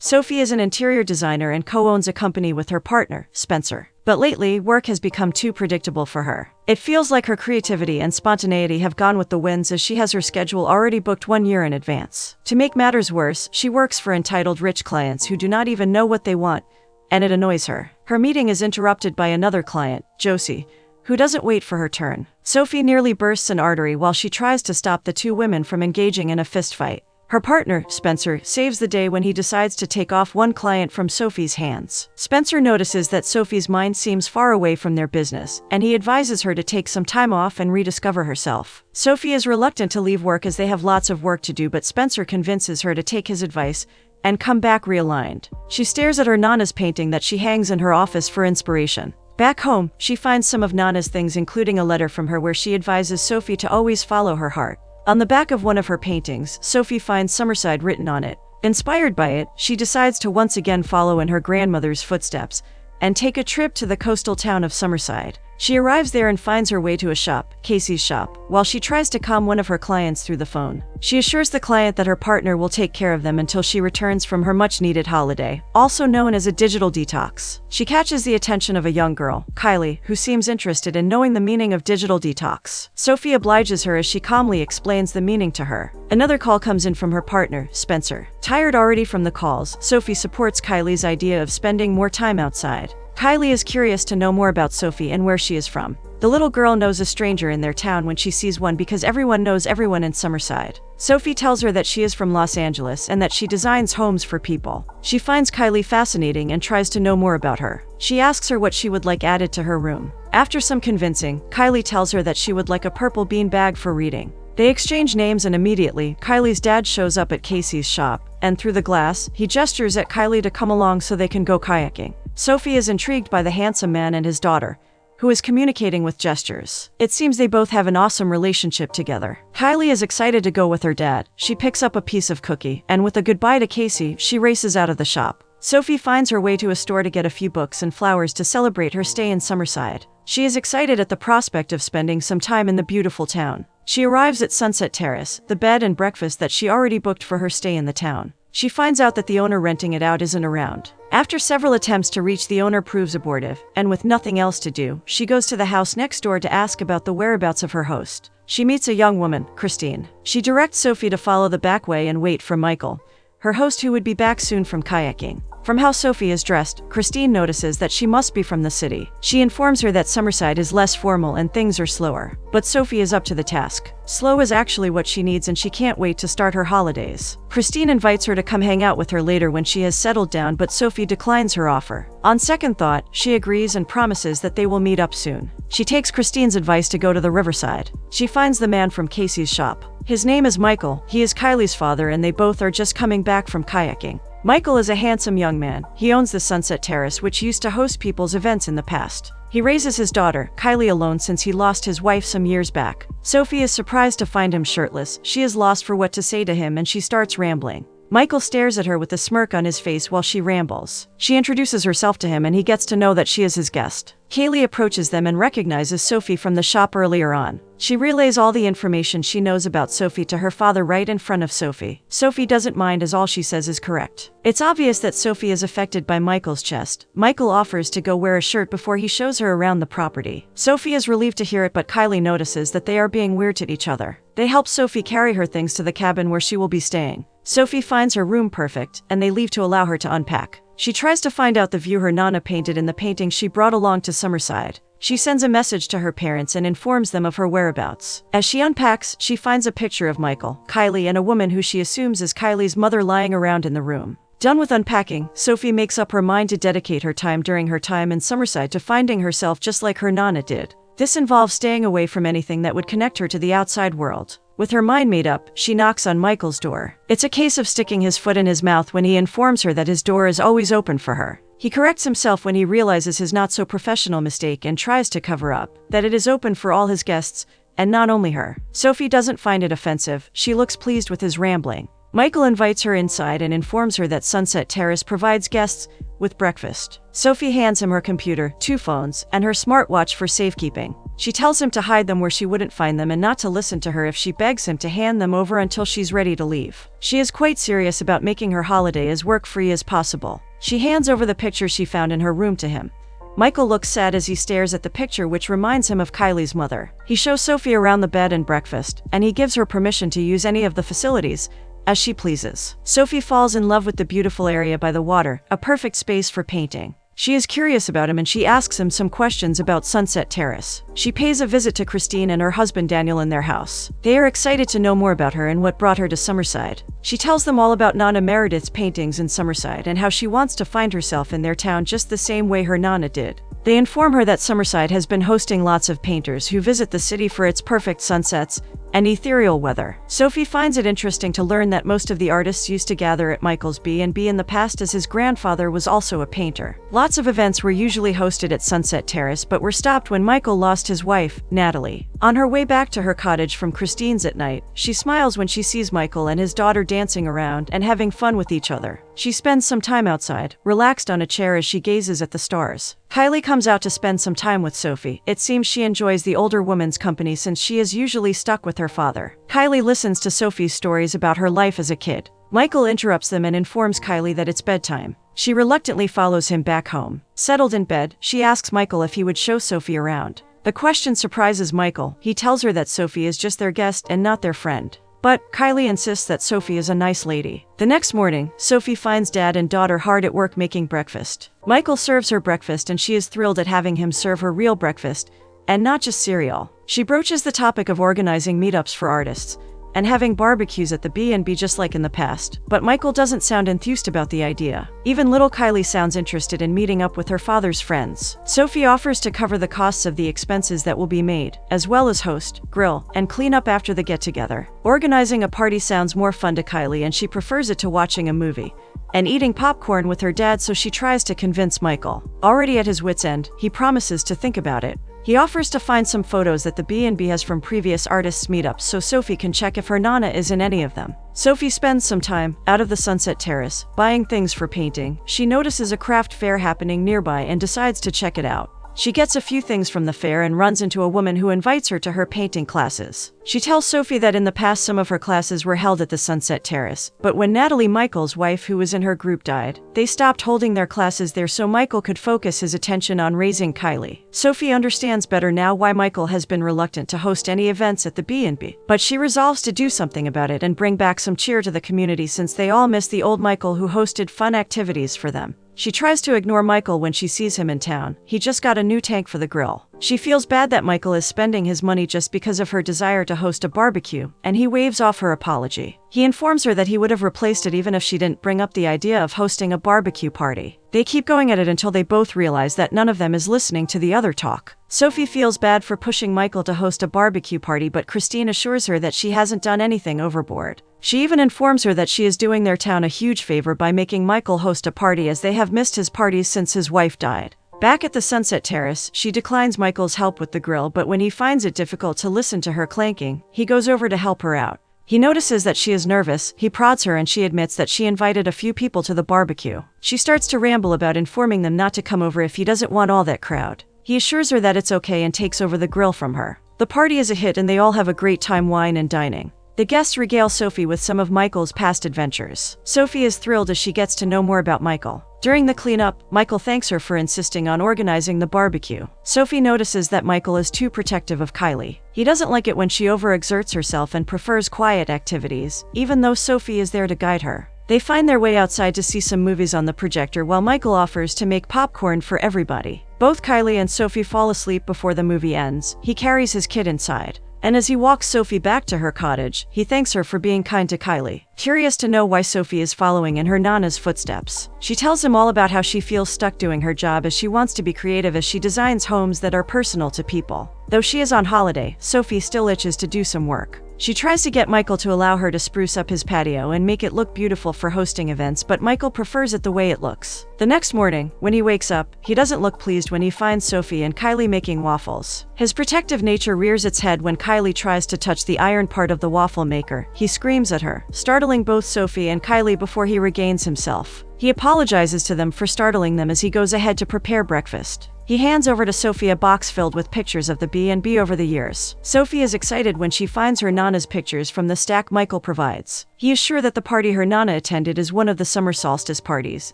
Sophie is an interior designer and co-owns a company with her partner, Spencer. But lately, work has become too predictable for her. It feels like her creativity and spontaneity have gone with the winds as she has her schedule already booked 1 year in advance. To make matters worse, she works for entitled rich clients who do not even know what they want, and it annoys her. Her meeting is interrupted by another client, Josie, who doesn't wait for her turn. Sophie nearly bursts an artery while she tries to stop the two women from engaging in a fistfight. Her partner, Spencer, saves the day when he decides to take off one client from Sophie's hands. Spencer notices that Sophie's mind seems far away from their business, and he advises her to take some time off and rediscover herself. Sophie is reluctant to leave work as they have lots of work to do, but Spencer convinces her to take his advice and come back realigned. She stares at her Nana's painting that she hangs in her office for inspiration. Back home, she finds some of Nana's things, including a letter from her where she advises Sophie to always follow her heart. On the back of one of her paintings, Sophie finds Summerside written on it. Inspired by it, she decides to once again follow in her grandmother's footsteps and take a trip to the coastal town of Summerside. She arrives there and finds her way to a shop, Casey's shop, while she tries to calm one of her clients through the phone. She assures the client that her partner will take care of them until she returns from her much-needed holiday, also known as a digital detox. She catches the attention of a young girl, Kylie, who seems interested in knowing the meaning of digital detox. Sophie obliges her as she calmly explains the meaning to her. Another call comes in from her partner, Spencer. Tired already from the calls, Sophie supports Kylie's idea of spending more time outside. Kylie is curious to know more about Sophie and where she is from. The little girl knows a stranger in their town when she sees one because everyone knows everyone in Summerside. Sophie tells her that she is from Los Angeles and that she designs homes for people. She finds Kylie fascinating and tries to know more about her. She asks her what she would like added to her room. After some convincing, Kylie tells her that she would like a purple bean bag for reading. They exchange names and immediately, Kylie's dad shows up at Casey's shop, and through the glass, he gestures at Kylie to come along so they can go kayaking. Sophie is intrigued by the handsome man and his daughter, who is communicating with gestures. It seems they both have an awesome relationship together. Kylie is excited to go with her dad. She picks up a piece of cookie, and with a goodbye to Casey, she races out of the shop. Sophie finds her way to a store to get a few books and flowers to celebrate her stay in Summerside. She is excited at the prospect of spending some time in the beautiful town. She arrives at Sunset Terrace, the bed and breakfast that she already booked for her stay in the town. She finds out that the owner renting it out isn't around. After several attempts to reach the owner proves abortive, and with nothing else to do, she goes to the house next door to ask about the whereabouts of her host. She meets a young woman, Christine. She directs Sophie to follow the back way and wait for Michael, her host, who would be back soon from kayaking. From how Sophie is dressed, Christine notices that she must be from the city. She informs her that Summerside is less formal and things are slower. But Sophie is up to the task. Slow is actually what she needs and she can't wait to start her holidays. Christine invites her to come hang out with her later when she has settled down, but Sophie declines her offer. On second thought, she agrees and promises that they will meet up soon. She takes Christine's advice to go to the riverside. She finds the man from Casey's shop. His name is Michael. He is Kylie's father and they both are just coming back from kayaking. Michael is a handsome young man. He owns the Sunset Terrace, which used to host people's events in the past. He raises his daughter, Kylie, alone since he lost his wife some years back. Sophie is surprised to find him shirtless. She is lost for what to say to him and she starts rambling. Michael stares at her with a smirk on his face while she rambles. She introduces herself to him and he gets to know that she is his guest. Kaylee approaches them and recognizes Sophie from the shop earlier on. She relays all the information she knows about Sophie to her father right in front of Sophie. Sophie doesn't mind as all she says is correct. It's obvious that Sophie is affected by Michael's chest. Michael offers to go wear a shirt before he shows her around the property. Sophie is relieved to hear it, but Kylie notices that they are being weird to each other. They help Sophie carry her things to the cabin where she will be staying. Sophie finds her room perfect, and they leave to allow her to unpack. She tries to find out the view her Nana painted in the painting she brought along to Summerside. She sends a message to her parents and informs them of her whereabouts. As she unpacks, she finds a picture of Michael, Kylie, and a woman who she assumes is Kylie's mother lying around in the room. Done with unpacking, Sophie makes up her mind to dedicate her time during her time in Summerside to finding herself just like her Nana did. This involves staying away from anything that would connect her to the outside world. With her mind made up, she knocks on Michael's door. It's a case of sticking his foot in his mouth when he informs her that his door is always open for her. He corrects himself when he realizes his not-so-professional mistake and tries to cover up that it is open for all his guests, and not only her. Sophie doesn't find it offensive. She looks pleased with his rambling. Michael invites her inside and informs her that Sunset Terrace provides guests with breakfast. Sophie hands him her computer, 2 phones, and her smartwatch for safekeeping. She tells him to hide them where she wouldn't find them and not to listen to her if she begs him to hand them over until she's ready to leave. She is quite serious about making her holiday as work-free as possible. She hands over the picture she found in her room to him. Michael looks sad as he stares at the picture, which reminds him of Kylie's mother. He shows Sophie around the bed and breakfast, and he gives her permission to use any of the facilities as she pleases. Sophie falls in love with the beautiful area by the water, a perfect space for painting. She is curious about him and she asks him some questions about Sunset Terrace. She pays a visit to Christine and her husband Daniel in their house. They are excited to know more about her and what brought her to Summerside. She tells them all about Nana Meredith's paintings in Summerside and how she wants to find herself in their town just the same way her Nana did. They inform her that Summerside has been hosting lots of painters who visit the city for its perfect sunsets and ethereal weather. Sophie finds it interesting to learn that most of the artists used to gather at Michael's B&B in the past, as his grandfather was also a painter. Lots of events were usually hosted at Sunset Terrace but were stopped when Michael lost his wife, Natalie. On her way back to her cottage from Christine's at night, she smiles when she sees Michael and his daughter dancing around and having fun with each other. She spends some time outside, relaxed on a chair as she gazes at the stars. Kylie comes out to spend some time with Sophie. It seems she enjoys the older woman's company since she is usually stuck with her father. Kylie listens to Sophie's stories about her life as a kid. Michael interrupts them and informs Kylie that it's bedtime. She reluctantly follows him back home. Settled in bed, she asks Michael if he would show Sophie around. The question surprises Michael. He tells her that Sophie is just their guest and not their friend. But Kylie insists that Sophie is a nice lady. The next morning, Sophie finds dad and daughter hard at work making breakfast. Michael serves her breakfast and she is thrilled at having him serve her real breakfast, and not just cereal. She broaches the topic of organizing meetups for artists and having barbecues at the B&B just like in the past, but Michael doesn't sound enthused about the idea. Even little Kylie sounds interested in meeting up with her father's friends. Sophie offers to cover the costs of the expenses that will be made, as well as host, grill, and clean up after the get-together. Organizing a party sounds more fun to Kylie and she prefers it to watching a movie and eating popcorn with her dad, so she tries to convince Michael. Already at his wit's end, he promises to think about it. He offers to find some photos that the B&B has from previous artists' meetups so Sophie can check if her Nana is in any of them. Sophie spends some time out of the Sunset Terrace, buying things for painting. She notices a craft fair happening nearby and decides to check it out. She gets a few things from the fair and runs into a woman who invites her to her painting classes. She tells Sophie that in the past some of her classes were held at the Sunset Terrace, but when Natalie, Michael's wife who was in her group, died, they stopped holding their classes there so Michael could focus his attention on raising Kylie. Sophie understands better now why Michael has been reluctant to host any events at the B&B, but she resolves to do something about it and bring back some cheer to the community since they all miss the old Michael who hosted fun activities for them. She tries to ignore Michael when she sees him in town. He just got a new tank for the grill. She feels bad that Michael is spending his money just because of her desire to host a barbecue, and he waves off her apology. He informs her that he would have replaced it even if she didn't bring up the idea of hosting a barbecue party. They keep going at it until they both realize that none of them is listening to the other talk. Sophie feels bad for pushing Michael to host a barbecue party, but Christine assures her that she hasn't done anything overboard. She even informs her that she is doing their town a huge favor by making Michael host a party, as they have missed his parties since his wife died. Back at the Sunset Terrace, she declines Michael's help with the grill, but when he finds it difficult to listen to her clanking, he goes over to help her out. He notices that she is nervous, he prods her and she admits that she invited a few people to the barbecue. She starts to ramble about informing them not to come over if he doesn't want all that crowd. He assures her that it's okay and takes over the grill from her. The party is a hit and they all have a great time wine and dining. The guests regale Sophie with some of Michael's past adventures. Sophie is thrilled as she gets to know more about Michael. During the cleanup, Michael thanks her for insisting on organizing the barbecue. Sophie notices that Michael is too protective of Kylie. He doesn't like it when she overexerts herself and prefers quiet activities, even though Sophie is there to guide her. They find their way outside to see some movies on the projector while Michael offers to make popcorn for everybody. Both Kylie and Sophie fall asleep before the movie ends. He carries his kid inside. And as he walks Sophie back to her cottage, he thanks her for being kind to Kylie. Curious to know why Sophie is following in her Nana's footsteps, she tells him all about how she feels stuck doing her job as she wants to be creative as she designs homes that are personal to people. Though she is on holiday, Sophie still itches to do some work. She tries to get Michael to allow her to spruce up his patio and make it look beautiful for hosting events, but Michael prefers it the way it looks. The next morning, when he wakes up, he doesn't look pleased when he finds Sophie and Kylie making waffles. His protective nature rears its head when Kylie tries to touch the iron part of the waffle maker. He screams at her, startling both Sophie and Kylie before he regains himself. He apologizes to them for startling them as he goes ahead to prepare breakfast. He hands over to Sophie a box filled with pictures of the B&B over the years. Sophie is excited when she finds her Nana's pictures from the stack Michael provides. He is sure that the party her Nana attended is one of the summer solstice parties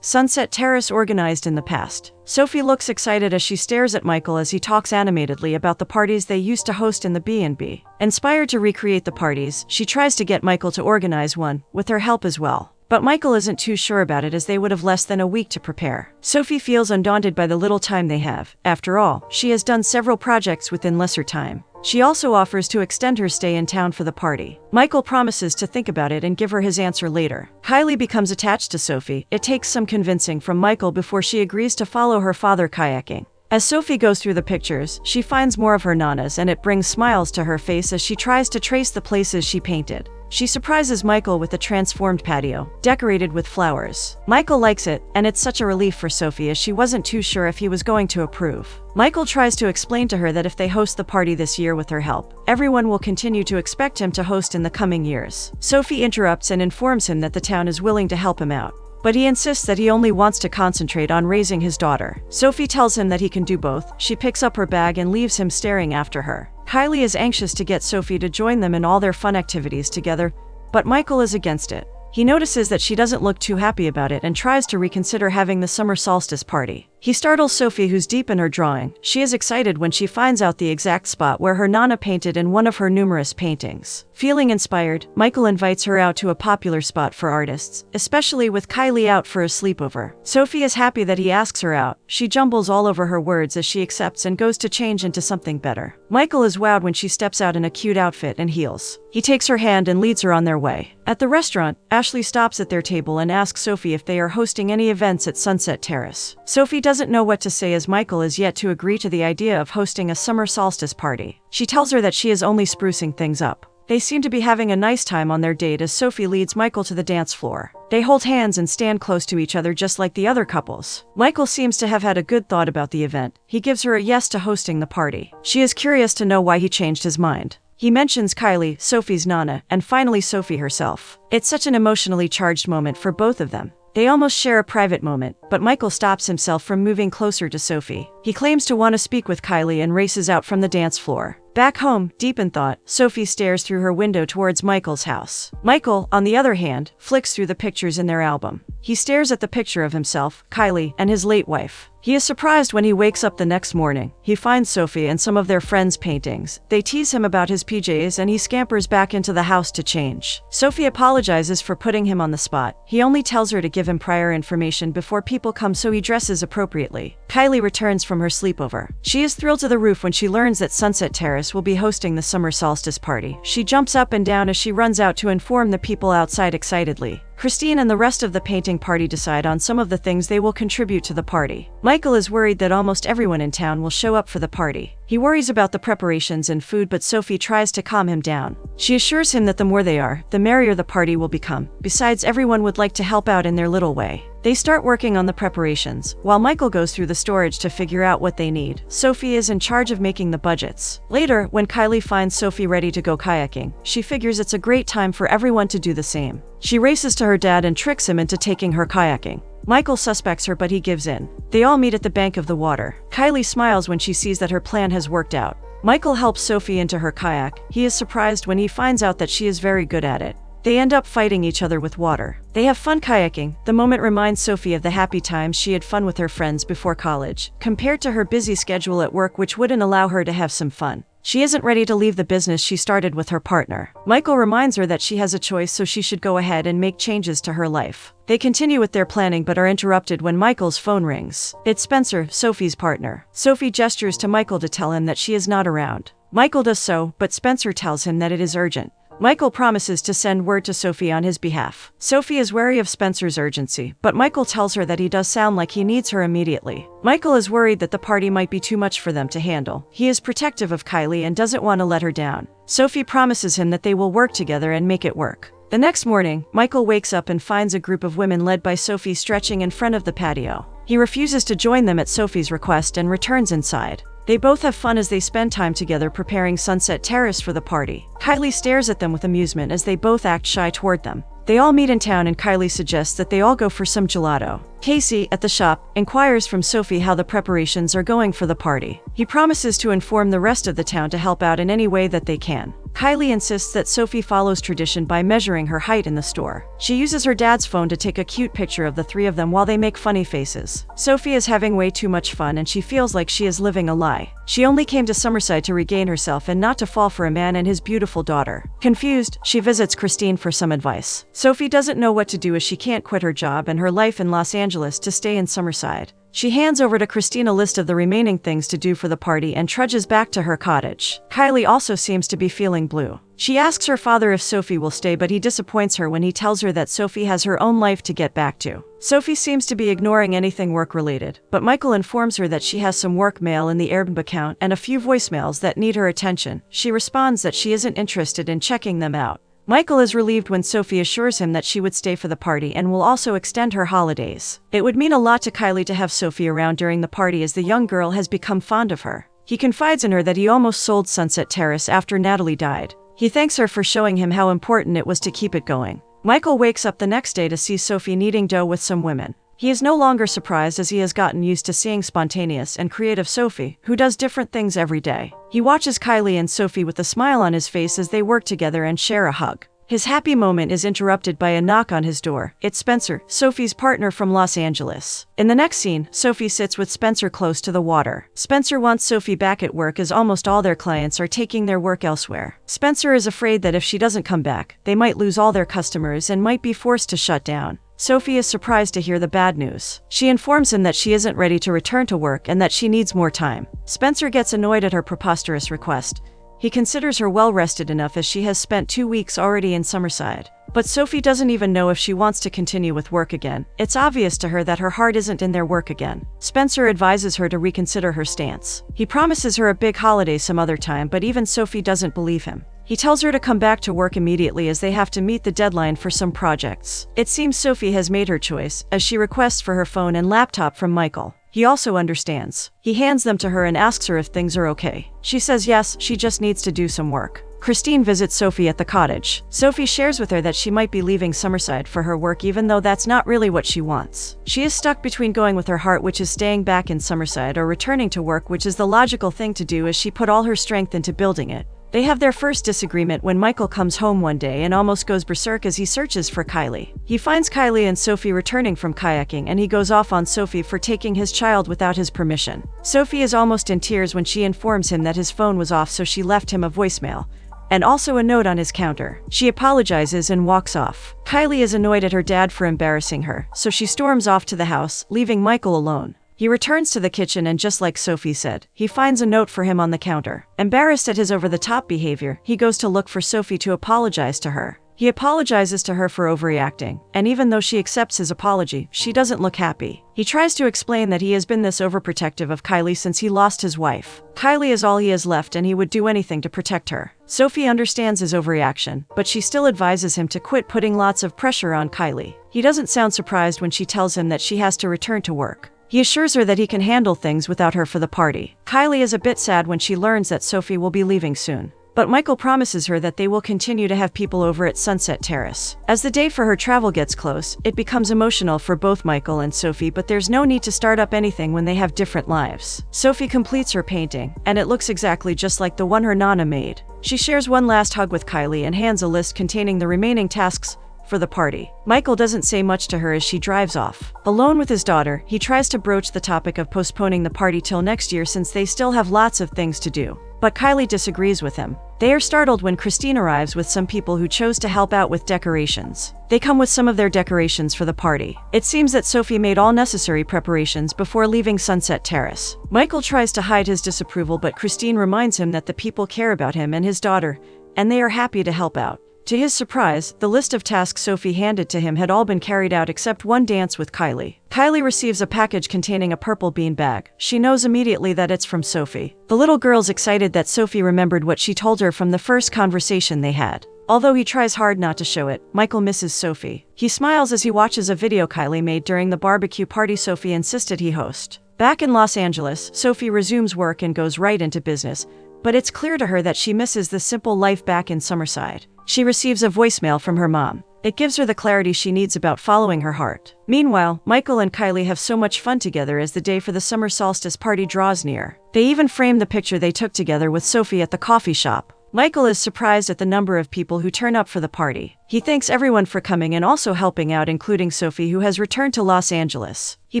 Sunset Terrace organized in the past. Sophie looks excited as she stares at Michael as he talks animatedly about the parties they used to host in the B&B. Inspired to recreate the parties, she tries to get Michael to organize one, with her help as well. But Michael isn't too sure about it as they would have less than a week to prepare. Sophie feels undaunted by the little time they have. After all, she has done several projects within lesser time. She also offers to extend her stay in town for the party. Michael promises to think about it and give her his answer later. Kylie becomes attached to Sophie. It takes some convincing from Michael before she agrees to follow her father kayaking. As Sophie goes through the pictures, she finds more of her Nanas and it brings smiles to her face as she tries to trace the places she painted. She surprises Michael with a transformed patio, decorated with flowers. Michael likes it, and it's such a relief for Sophie as she wasn't too sure if he was going to approve. Michael tries to explain to her that if they host the party this year with her help, everyone will continue to expect him to host in the coming years. Sophie interrupts and informs him that the town is willing to help him out. But he insists that he only wants to concentrate on raising his daughter. Sophie tells him that he can do both. She picks up her bag and leaves him staring after her. Kylie is anxious to get Sophie to join them in all their fun activities together, but Michael is against it. He notices that she doesn't look too happy about it and tries to reconsider having the summer solstice party. He startles Sophie, who's deep in her drawing. She is excited when she finds out the exact spot where her Nana painted in one of her numerous paintings. Feeling inspired, Michael invites her out to a popular spot for artists, especially with Kylie out for a sleepover. Sophie is happy that he asks her out. She jumbles all over her words as she accepts and goes to change into something better. Michael is wowed when she steps out in a cute outfit and heels. He takes her hand and leads her on their way. At the restaurant, Ashley stops at their table and asks Sophie if they are hosting any events at Sunset Terrace. Sophie doesn't know what to say as Michael is yet to agree to the idea of hosting a summer solstice party. She tells her that she is only sprucing things up. They seem to be having a nice time on their date as Sophie leads Michael to the dance floor. They hold hands and stand close to each other just like the other couples. Michael seems to have had a good thought about the event. He gives her a yes to hosting the party. She is curious to know why he changed his mind. He mentions Kylie, Sophie's Nana, and finally Sophie herself. It's such an emotionally charged moment for both of them. They almost share a private moment, but Michael stops himself from moving closer to Sophie. He claims to want to speak with Kylie and races out from the dance floor. Back home, deep in thought, Sophie stares through her window towards Michael's house. Michael, on the other hand, flicks through the pictures in their album. He stares at the picture of himself, Kylie, and his late wife. He is surprised when he wakes up the next morning. He finds Sophie and some of their friends' paintings. They tease him about his PJs and he scampers back into the house to change. Sophie apologizes for putting him on the spot. He only tells her to give him prior information before people come so he dresses appropriately. Kylie returns from her sleepover. She is thrilled to the roof when she learns that Sunset Terrace will be hosting the summer solstice party. She jumps up and down as she runs out to inform the people outside excitedly. Christine and the rest of the painting party decide on some of the things they will contribute to the party. Michael is worried that almost everyone in town will show up for the party. He worries about the preparations and food, but Sophie tries to calm him down. She assures him that the more they are, the merrier the party will become. Besides, everyone would like to help out in their little way. They start working on the preparations, while Michael goes through the storage to figure out what they need. Sophie is in charge of making the budgets. Later, when Kylie finds Sophie ready to go kayaking, she figures it's a great time for everyone to do the same. She races to her dad and tricks him into taking her kayaking. Michael suspects her, but he gives in. They all meet at the bank of the water. Kylie smiles when she sees that her plan has worked out. Michael helps Sophie into her kayak. He is surprised when he finds out that she is very good at it. They end up fighting each other with water. They have fun kayaking. The moment reminds Sophie of the happy times she had fun with her friends before college, compared to her busy schedule at work, which wouldn't allow her to have some fun. She isn't ready to leave the business she started with her partner. Michael reminds her that she has a choice, so she should go ahead and make changes to her life. They continue with their planning but are interrupted when Michael's phone rings. It's Spencer, Sophie's partner. Sophie gestures to Michael to tell him that she is not around. Michael does so, but Spencer tells him that it is urgent. Michael promises to send word to Sophie on his behalf. Sophie is wary of Spencer's urgency, but Michael tells her that he does sound like he needs her immediately. Michael is worried that the party might be too much for them to handle. He is protective of Kylie and doesn't want to let her down. Sophie promises him that they will work together and make it work. The next morning, Michael wakes up and finds a group of women led by Sophie stretching in front of the patio. He refuses to join them at Sophie's request and returns inside. They both have fun as they spend time together preparing Sunset Terrace for the party. Kylie stares at them with amusement as they both act shy toward them. They all meet in town and Kylie suggests that they all go for some gelato. Casey, at the shop, inquires from Sophie how the preparations are going for the party. He promises to inform the rest of the town to help out in any way that they can. Kylie insists that Sophie follows tradition by measuring her height in the store. She uses her dad's phone to take a cute picture of the three of them while they make funny faces. Sophie is having way too much fun and she feels like she is living a lie. She only came to Summerside to regain herself and not to fall for a man and his beautiful daughter. Confused, she visits Christine for some advice. Sophie doesn't know what to do as she can't quit her job and her life in Los Angeles to stay in Summerside. She hands over to Christine a list of the remaining things to do for the party and trudges back to her cottage. Kylie also seems to be feeling blue. She asks her father if Sophie will stay, but he disappoints her when he tells her that Sophie has her own life to get back to. Sophie seems to be ignoring anything work-related, but Michael informs her that she has some work mail in the Airbnb account and a few voicemails that need her attention. She responds that she isn't interested in checking them out. Michael is relieved when Sophie assures him that she would stay for the party and will also extend her holidays. It would mean a lot to Kylie to have Sophie around during the party as the young girl has become fond of her. He confides in her that he almost sold Sunset Terrace after Natalie died. He thanks her for showing him how important it was to keep it going. Michael wakes up the next day to see Sophie kneading dough with some women. He is no longer surprised as he has gotten used to seeing spontaneous and creative Sophie, who does different things every day. He watches Kylie and Sophie with a smile on his face as they work together and share a hug. His happy moment is interrupted by a knock on his door. It's Spencer, Sophie's partner from Los Angeles. In the next scene, Sophie sits with Spencer close to the water. Spencer wants Sophie back at work as almost all their clients are taking their work elsewhere. Spencer is afraid that if she doesn't come back, they might lose all their customers and might be forced to shut down. Sophie is surprised to hear the bad news. She informs him that she isn't ready to return to work and that she needs more time. Spencer gets annoyed at her preposterous request. He considers her well-rested enough as she has spent 2 weeks already in Summerside. But Sophie doesn't even know if she wants to continue with work again. It's obvious to her that her heart isn't in their work again. Spencer advises her to reconsider her stance. He promises her a big holiday some other time, but even Sophie doesn't believe him. He tells her to come back to work immediately as they have to meet the deadline for some projects. It seems Sophie has made her choice, as she requests for her phone and laptop from Michael. He also understands. He hands them to her and asks her if things are okay. She says yes, she just needs to do some work. Christine visits Sophie at the cottage. Sophie shares with her that she might be leaving Summerside for her work even though that's not really what she wants. She is stuck between going with her heart, which is staying back in Summerside, or returning to work, which is the logical thing to do as she put all her strength into building it. They have their first disagreement when Michael comes home one day and almost goes berserk as he searches for Kylie. He finds Kylie and Sophie returning from kayaking and he goes off on Sophie for taking his child without his permission. Sophie is almost in tears when she informs him that his phone was off, so she left him a voicemail and also a note on his counter. She apologizes and walks off. Kylie is annoyed at her dad for embarrassing her, so she storms off to the house, leaving Michael alone. He returns to the kitchen and, just like Sophie said, he finds a note for him on the counter. Embarrassed at his over-the-top behavior, he goes to look for Sophie to apologize to her. He apologizes to her for overreacting, and even though she accepts his apology, she doesn't look happy. He tries to explain that he has been this overprotective of Kylie since he lost his wife. Kylie is all he has left and he would do anything to protect her. Sophie understands his overreaction, but she still advises him to quit putting lots of pressure on Kylie. He doesn't sound surprised when she tells him that she has to return to work. He assures her that he can handle things without her for the party. Kylie is a bit sad when she learns that Sophie will be leaving soon. But Michael promises her that they will continue to have people over at Sunset Terrace. As the day for her travel gets close, it becomes emotional for both Michael and Sophie, but there's no need to start up anything when they have different lives. Sophie completes her painting, and it looks exactly just like the one her Nana made. She shares one last hug with Kylie and hands a list containing the remaining tasks for the party. Michael doesn't say much to her as she drives off. Alone with his daughter, he tries to broach the topic of postponing the party till next year since they still have lots of things to do. But Kylie disagrees with him. They are startled when Christine arrives with some people who chose to help out with decorations. They come with some of their decorations for the party. It seems that Sophie made all necessary preparations before leaving Sunset Terrace. Michael tries to hide his disapproval, but Christine reminds him that the people care about him and his daughter, and they are happy to help out. To his surprise, the list of tasks Sophie handed to him had all been carried out except one dance with Kylie. Kylie receives a package containing a purple bean bag. She knows immediately that it's from Sophie. The little girl's excited that Sophie remembered what she told her from the first conversation they had. Although he tries hard not to show it, Michael misses Sophie. He smiles as he watches a video Kylie made during the barbecue party Sophie insisted he host. Back in Los Angeles, Sophie resumes work and goes right into business, but it's clear to her that she misses the simple life back in Summerside. She receives a voicemail from her mom. It gives her the clarity she needs about following her heart. Meanwhile, Michael and Kylie have so much fun together as the day for the summer solstice party draws near. They even frame the picture they took together with Sophie at the coffee shop. Michael is surprised at the number of people who turn up for the party. He thanks everyone for coming and also helping out, including Sophie, who has returned to Los Angeles. He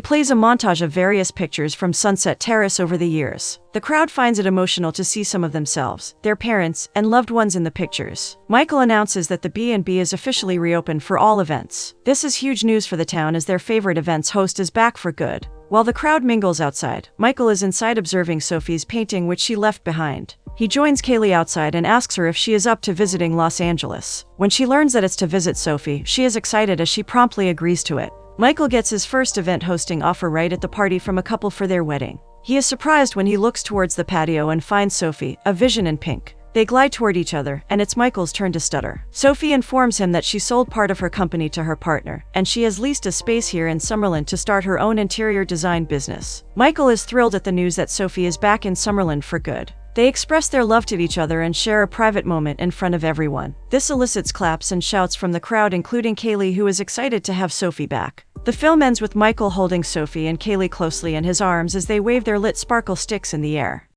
plays a montage of various pictures from Sunset Terrace over the years. The crowd finds it emotional to see some of themselves, their parents, and loved ones in the pictures. Michael announces that the B&B is officially reopened for all events. This is huge news for the town as their favorite events host is back for good. While the crowd mingles outside, Michael is inside observing Sophie's painting which she left behind. He joins Kaylee outside and asks her if she is up to visiting Los Angeles. When she learns that it's to visit Sophie, she is excited as she promptly agrees to it. Michael gets his first event hosting offer right at the party from a couple for their wedding. He is surprised when he looks towards the patio and finds Sophie, a vision in pink. They glide toward each other, and it's Michael's turn to stutter. Sophie informs him that she sold part of her company to her partner, and she has leased a space here in Summerlin to start her own interior design business. Michael is thrilled at the news that Sophie is back in Summerlin for good. They express their love to each other and share a private moment in front of everyone. This elicits claps and shouts from the crowd, including Kaylee, who is excited to have Sophie back. The film ends with Michael holding Sophie and Kaylee closely in his arms as they wave their lit sparkle sticks in the air.